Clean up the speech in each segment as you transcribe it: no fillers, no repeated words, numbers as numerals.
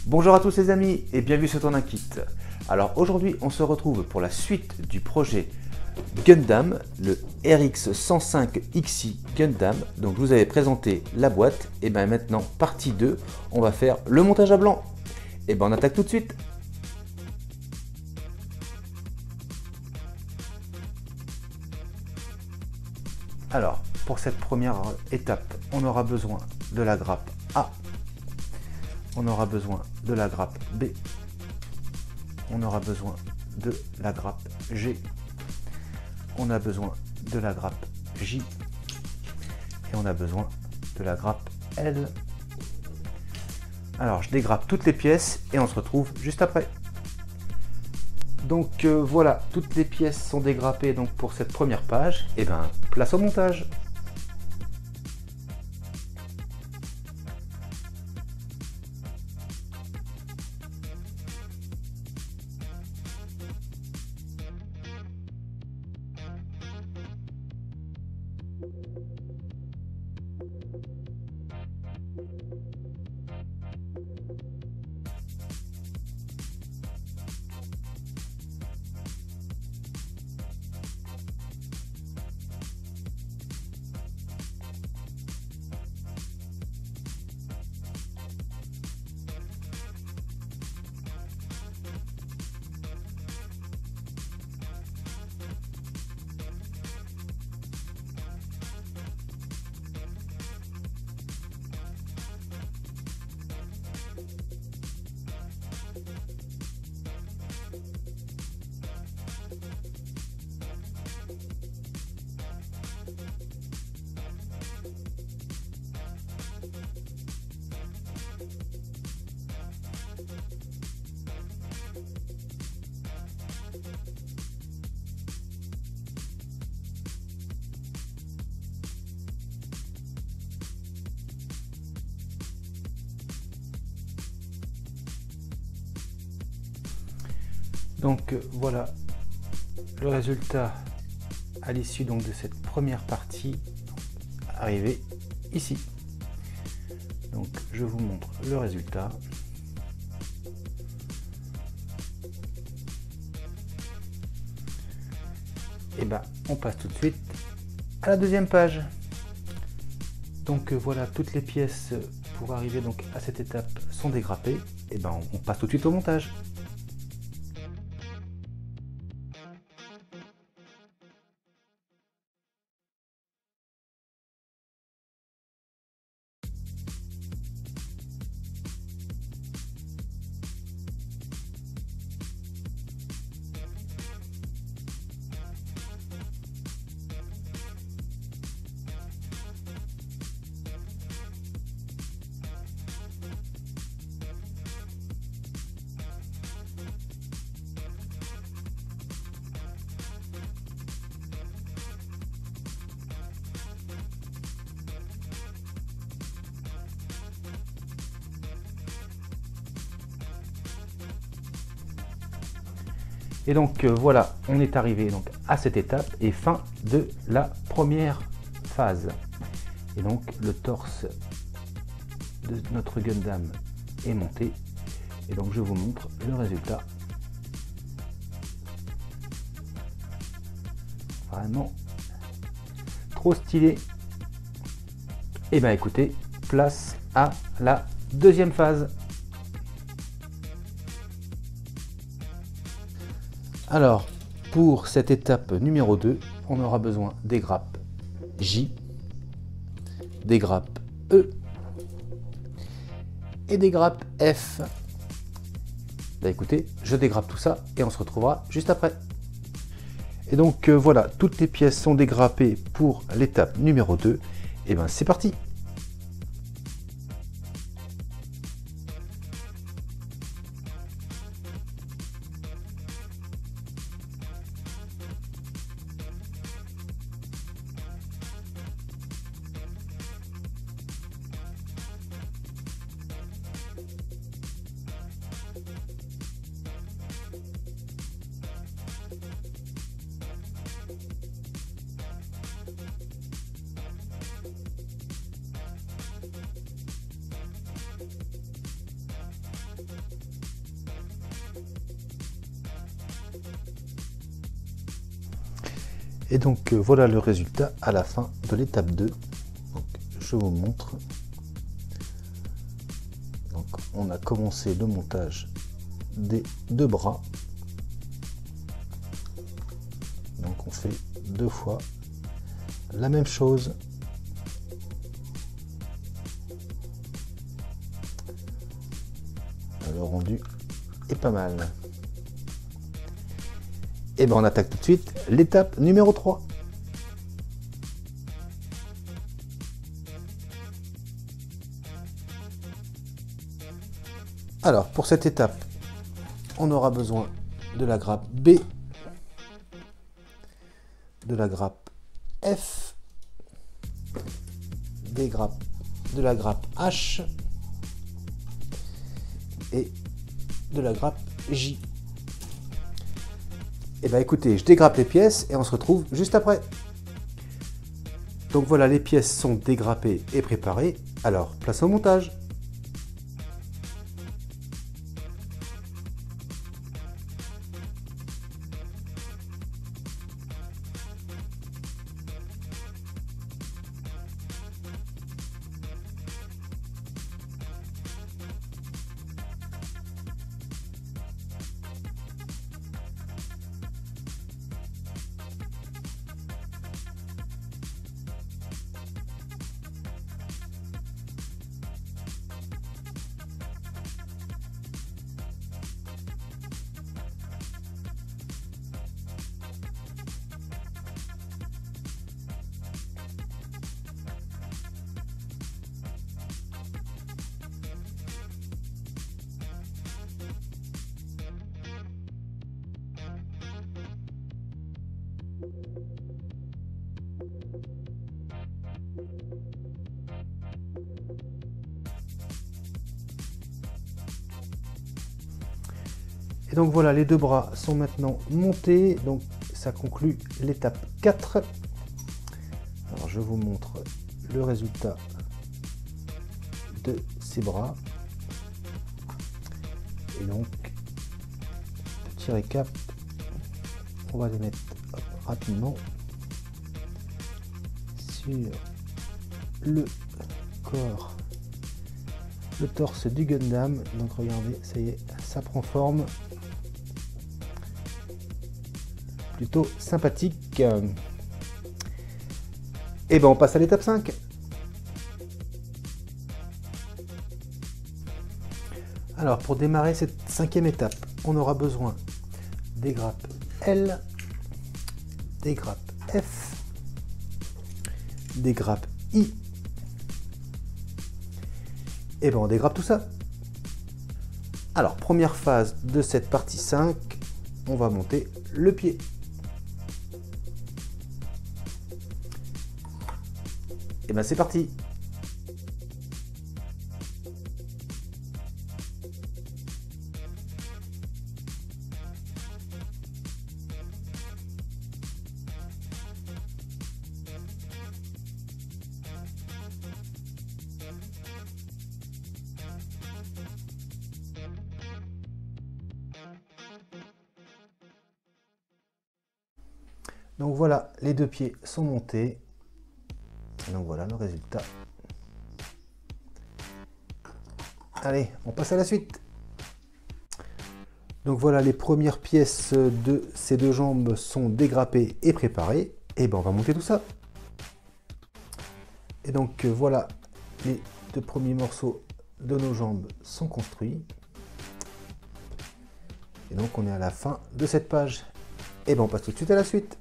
Bonjour à tous les amis et bienvenue sur Tourne-un-Kit. Alors aujourd'hui on se retrouve pour la suite du projet Gundam, le RX 105 XI Gundam. Donc je vous avais présenté la boîte et bien maintenant partie 2, on va faire le montage à blanc. Et ben on attaque tout de suite. Alors pour cette première étape on aura besoin de la grappe A. On aura besoin de la grappe B, on aura besoin de la grappe G, on a besoin de la grappe J et on a besoin de la grappe L. Alors je dégrappe toutes les pièces et on se retrouve juste après. Donc voilà, toutes les pièces sont dégrappées donc pour cette première page. Et ben place au montage. Donc voilà le résultat à l'issue donc de cette première partie arrivé ici. Donc je vous montre le résultat. Et ben on passe tout de suite à la deuxième page. Donc voilà, toutes les pièces pour arriver donc à cette étape sont dégrappées. Et ben on passe tout de suite au montage. Et donc voilà, on est arrivé donc à cette étape et fin de la première phase. Et donc le torse de notre Gundam est monté. Et donc je vous montre le résultat. Vraiment trop stylé. Et bien écoutez, place à la deuxième phase. Alors, pour cette étape numéro 2, on aura besoin des grappes J, des grappes E et des grappes F. Bah écoutez, je dégrappe tout ça et on se retrouvera juste après. Et donc voilà, toutes les pièces sont dégrappées pour l'étape numéro 2. Et ben c'est parti! Et donc voilà le résultat à la fin de l'étape 2. Donc, je vous montre. Donc on a commencé le montage des deux bras. Donc on fait deux fois la même chose. Le rendu est pas mal. Et bien on attaque tout de suite l'étape numéro 3. Alors pour cette étape, on aura besoin de la grappe B, de la grappe F, de la grappe H et de la grappe J. Et bien écoutez, je dégrappe les pièces et on se retrouve juste après. Donc voilà, les pièces sont dégrappées et préparées. Alors, place au montage. Et donc voilà, les deux bras sont maintenant montés, donc ça conclut l'étape 4. Alors je vous montre le résultat de ces bras. Et donc, petit récap, on va les mettre rapidement sur le corps, le torse du Gundam. Donc regardez, ça y est, ça prend forme. Plutôt sympathique. Et ben on passe à l'étape 5. Alors pour démarrer cette 5e étape, on aura besoin des grappes L, des grappes F, des grappes I. Et ben on dégrappe tout ça. Alors première phase de cette partie 5, on va monter le pied. Et ben c'est parti. Donc voilà, les deux pieds sont montés. Donc voilà le résultat. Allez, on passe à la suite. Donc voilà, les premières pièces de ces deux jambes sont dégrappées et préparées. Et ben on va monter tout ça. Et donc voilà, les deux premiers morceaux de nos jambes sont construits. Et donc on est à la fin de cette page. Et ben on passe tout de suite à la suite.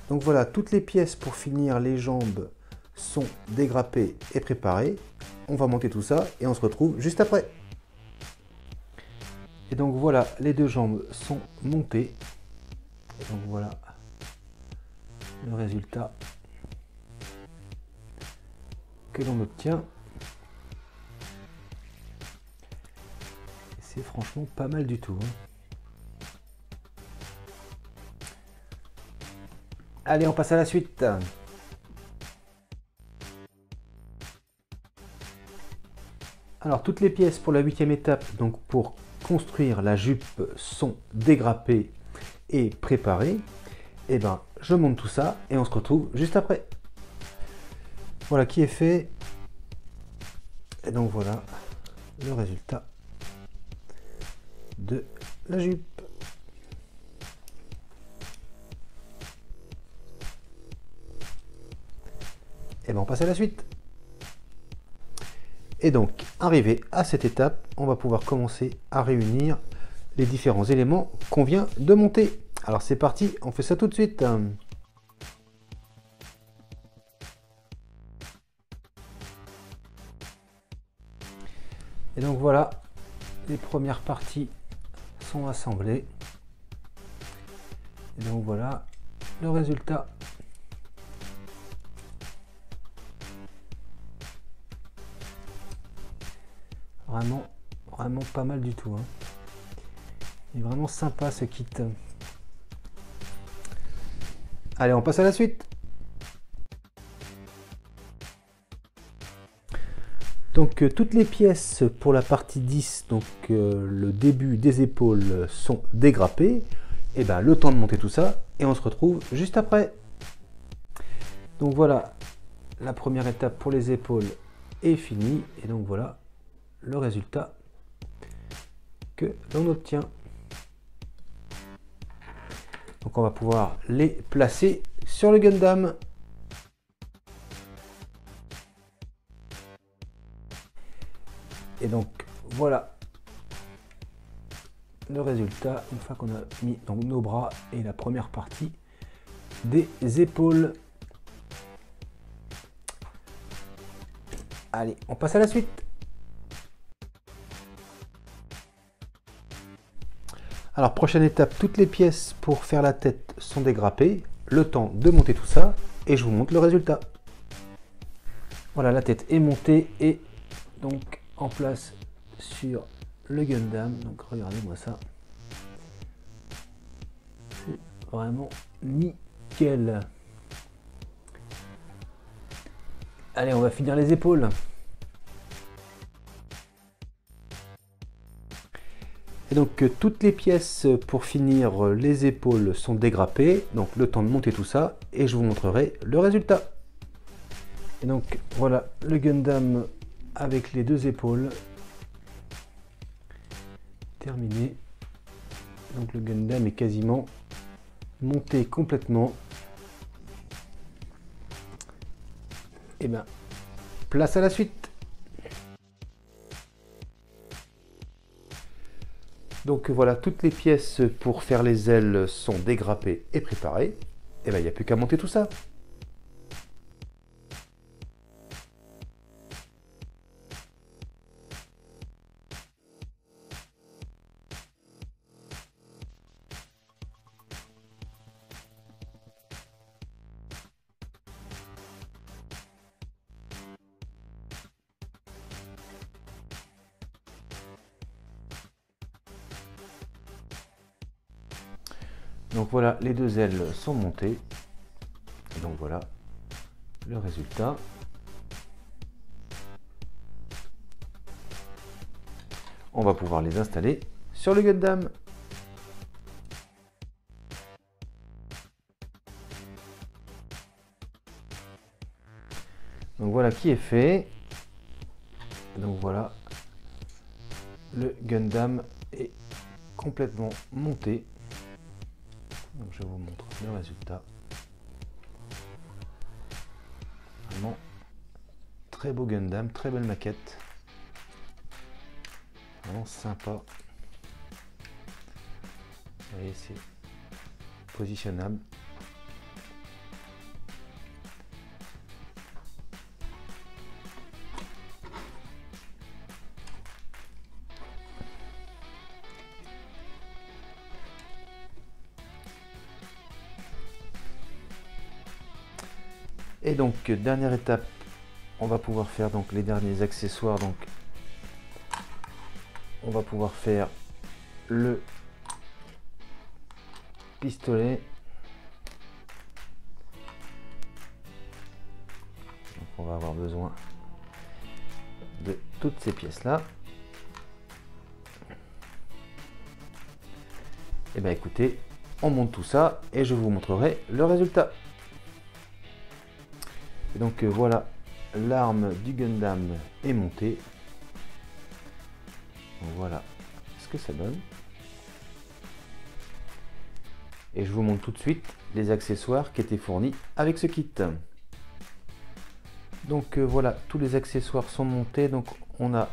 Donc voilà, toutes les pièces pour finir les jambes sont dégrappées et préparées. On va monter tout ça et on se retrouve juste après. Et donc voilà, les deux jambes sont montées. Et donc voilà le résultat que l'on obtient. C'est franchement pas mal du tout, hein. Allez, on passe à la suite. Alors toutes les pièces pour la 8e étape, donc pour construire la jupe, sont dégrappées et préparées. Et ben je monte tout ça et on se retrouve juste après. Voilà qui est fait. Et donc voilà le résultat de la jupe. Et ben on passe à la suite. Et donc, arrivé à cette étape, on va pouvoir commencer à réunir les différents éléments qu'on vient de monter. Alors c'est parti, on fait ça tout de suite. Et donc voilà, les premières parties sont assemblées. Et donc voilà le résultat. Vraiment pas mal du tout. Hein. Il est vraiment sympa ce kit. Allez, on passe à la suite. Donc toutes les pièces pour la partie 10, donc le début des épaules sont dégrappées. Et ben le temps de monter tout ça et on se retrouve juste après. Donc voilà, la première étape pour les épaules est finie et donc voilà le résultat que l'on obtient. Donc on va pouvoir les placer sur le Gundam. Et donc voilà le résultat une fois qu'on a mis donc nos bras et la première partie des épaules. Allez, on passe à la suite. Alors prochaine étape, toutes les pièces pour faire la tête sont dégrappées. Le temps de monter tout ça et je vous montre le résultat. Voilà, la tête est montée et donc en place sur le Gundam. Donc regardez-moi ça. C'est vraiment nickel. Allez, on va finir les épaules. Et donc toutes les pièces pour finir les épaules sont dégrappées, donc le temps de monter tout ça et je vous montrerai le résultat. Et donc voilà le Gundam avec les deux épaules terminé. Donc le Gundam est quasiment monté complètement. Et bien place à la suite. Donc voilà, toutes les pièces pour faire les ailes sont dégrappées et préparées. Et bien il n'y a plus qu'à monter tout ça. Donc voilà, les deux ailes sont montées. Et donc voilà le résultat. On va pouvoir les installer sur le Gundam. Donc voilà qui est fait. Donc voilà, le Gundam est complètement monté. Donc je vous montre le résultat. Vraiment très beau Gundam, très belle maquette. Vraiment sympa. Vous voyez, c'est positionnable. Et donc dernière étape, on va pouvoir faire donc les derniers accessoires. Donc on va pouvoir faire le pistolet. Donc on va avoir besoin de toutes ces pièces-là. Et bien écoutez, on monte tout ça et je vous montrerai le résultat. Et donc voilà, l'arme du Gundam est montée. Donc voilà ce que ça donne. Et je vous montre tout de suite les accessoires qui étaient fournis avec ce kit. Donc voilà, tous les accessoires sont montés. Donc on a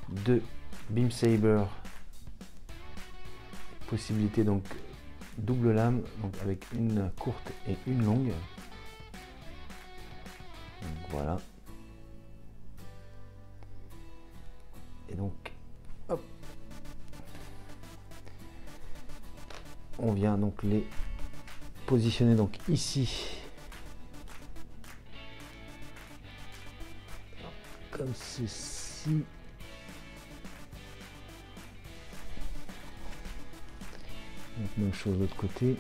deux Beam Saber, possibilité donc double lame, donc avec une courte et une longue. Donc voilà. Et donc hop, on vient donc les positionner donc ici comme ceci. Donc même chose de l'autre côté.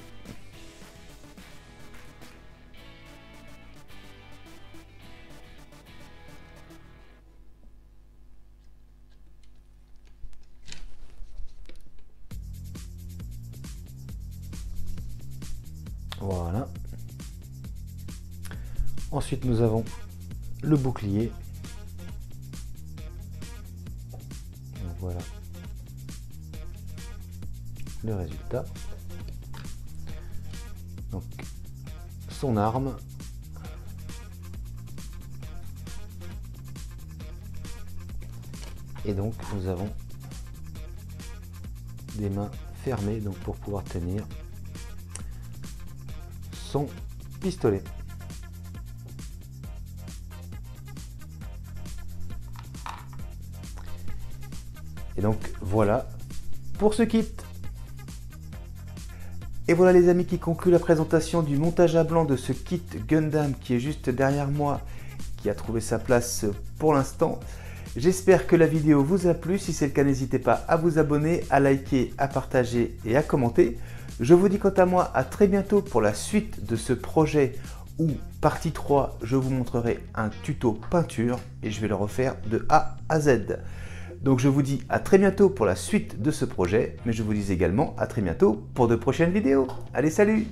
Voilà. Ensuite nous avons le bouclier. Donc voilà le résultat. Donc son arme. Et donc nous avons des mains fermées donc pour pouvoir tenir son pistolet. Et donc voilà pour ce kit. Et voilà les amis qui conclut la présentation du montage à blanc de ce kit Gundam qui est juste derrière moi, qui a trouvé sa place pour l'instant. J'espère que la vidéo vous a plu. Si c'est le cas, n'hésitez pas à vous abonner, à liker, à partager et à commenter. Je vous dis quant à moi à très bientôt pour la suite de ce projet où, partie 3, je vous montrerai un tuto peinture et je vais le refaire de A à Z. Donc je vous dis à très bientôt pour la suite de ce projet, mais je vous dis également à très bientôt pour de prochaines vidéos. Allez, salut!